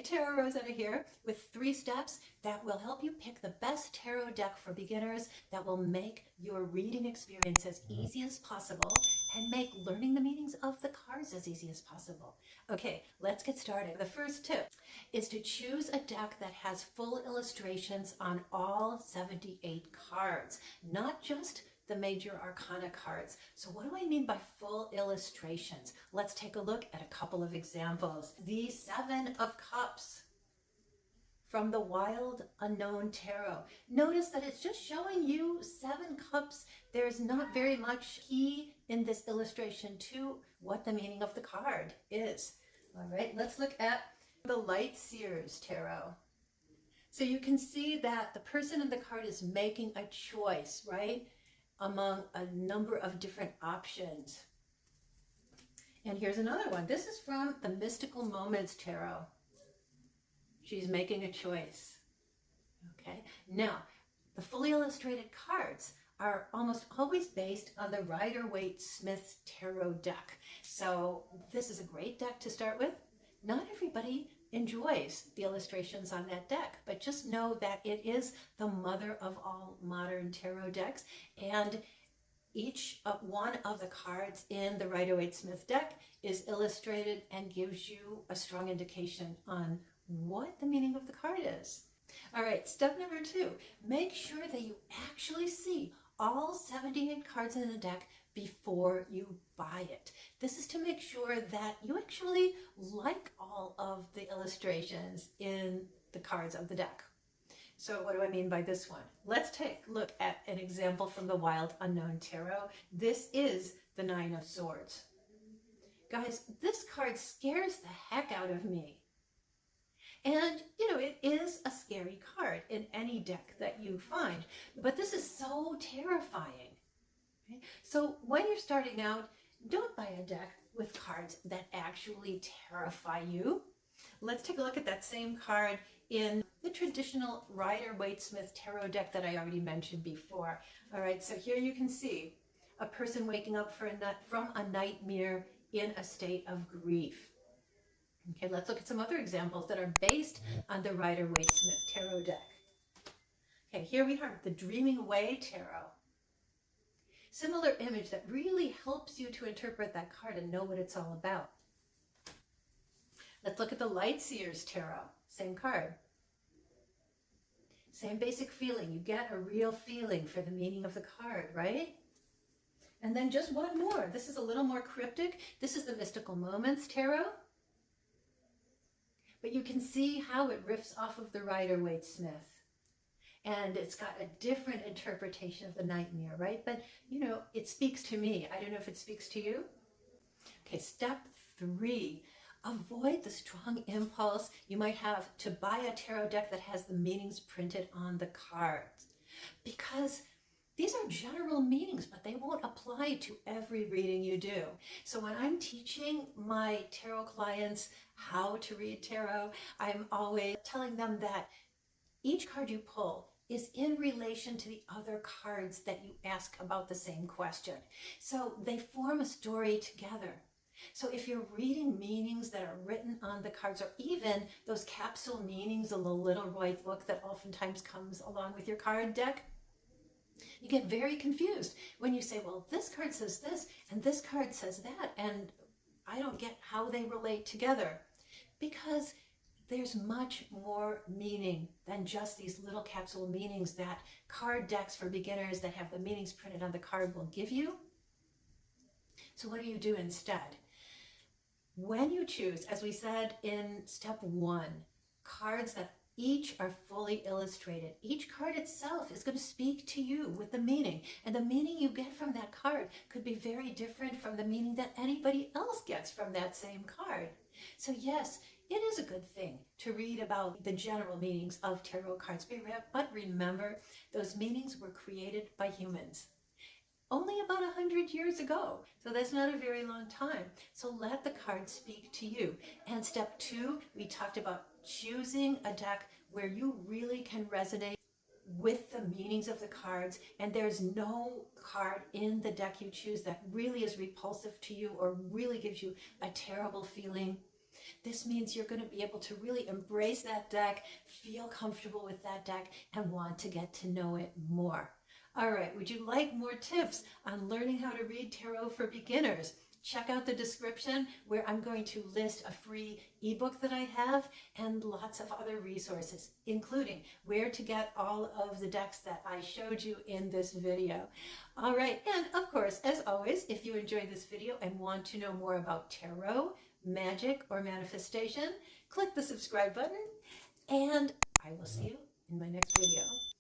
Tarot Rosetta here with 3 steps that will help you pick the best tarot deck for beginners that will make your reading experience as easy as possible and make learning the meanings of the cards as easy as possible. Okay, let's get started. The first tip is to choose a deck that has full illustrations on all 78 cards, not just the major arcana cards. So what do I mean by full illustrations? Let's take a look at a couple of examples. The 7 of Cups from the Wild Unknown Tarot. Notice that it's just showing you 7 cups. There's not very much key in this illustration to what the meaning of the card is. All right, let's look at the Light Seers Tarot. So you can see that the person in the card is making a choice, right, among a number of different options. And here's another one. This is from the Mystical Moments Tarot. She's making a choice. Okay. Now, the fully illustrated cards are almost always based on the Rider-Waite-Smith Tarot deck. So this is a great deck to start with. Not everybody enjoys the illustrations on that deck, but just know that it is the mother of all modern tarot decks, and each one of the cards in the Rider-Waite-Smith deck is illustrated and gives you a strong indication on what the meaning of the card is. All right, step number 2, make sure that you actually see all 78 cards in the deck before you buy it. This is to make sure that you actually like all of the illustrations in the cards of the deck. So what do I mean by this one? Let's take a look at an example from the Wild Unknown Tarot. This is the 9 of Swords. Guys, this card scares the heck out of me. And, you know, it is a scary card in any deck that you find, but this is so terrifying. Okay? So when you're starting out, don't buy a deck with cards that actually terrify you. Let's take a look at that same card in the traditional Rider-Waite-Smith Tarot deck that I already mentioned before. All right, so here you can see a person waking up from a nightmare in a state of grief. Okay, let's look at some other examples that are based on the Rider-Waite-Smith Tarot deck. Okay, here we have the Dreaming Away Tarot. Similar image that really helps you to interpret that card and know what it's all about. Let's look at the Light Seers Tarot. Same card. Same basic feeling. You get a real feeling for the meaning of the card, right? And then just one more. This is a little more cryptic. This is the Mystical Moments Tarot. But you can see how it riffs off of the Rider-Waite-Smith. And it's got a different interpretation of the nightmare, right? But, you know, it speaks to me. I don't know if it speaks to you. Okay, step 3. Avoid the strong impulse you might have to buy a tarot deck that has the meanings printed on the cards. Because these are general meanings, but they won't apply to every reading you do. So when I'm teaching my tarot clients how to read tarot, I'm always telling them that each card you pull is in relation to the other cards that you ask about the same question. So they form a story together. So if you're reading meanings that are written on the cards, or even those capsule meanings in the little white book that oftentimes comes along with your card deck, you get very confused when you say, well, this card says this and this card says that, and I don't get how they relate together. Because there's much more meaning than just these little capsule meanings that card decks for beginners that have the meanings printed on the card will give you. So what do you do instead? When you choose, as we said in step 1, cards that each are fully illustrated, each card itself is going to speak to you with the meaning. And the meaning you get from that card could be very different from the meaning that anybody else gets from that same card. So yes, it is a good thing to read about the general meanings of tarot cards, but remember, those meanings were created by humans only about 100 years ago. So that's not a very long time. So let the cards speak to you. And step 2, we talked about choosing a deck where you really can resonate with the meanings of the cards, and there's no card in the deck you choose that really is repulsive to you or really gives you a terrible feeling. This means you're going to be able to really embrace that deck, feel comfortable with that deck, and want to get to know it more. All right, would you like more tips on learning how to read tarot for beginners? Check out the description where I'm going to list a free ebook that I have and lots of other resources, including where to get all of the decks that I showed you in this video. All right, and of course, as always, if you enjoyed this video and want to know more about tarot, magic, or manifestation, click the subscribe button, and I will see you in my next video.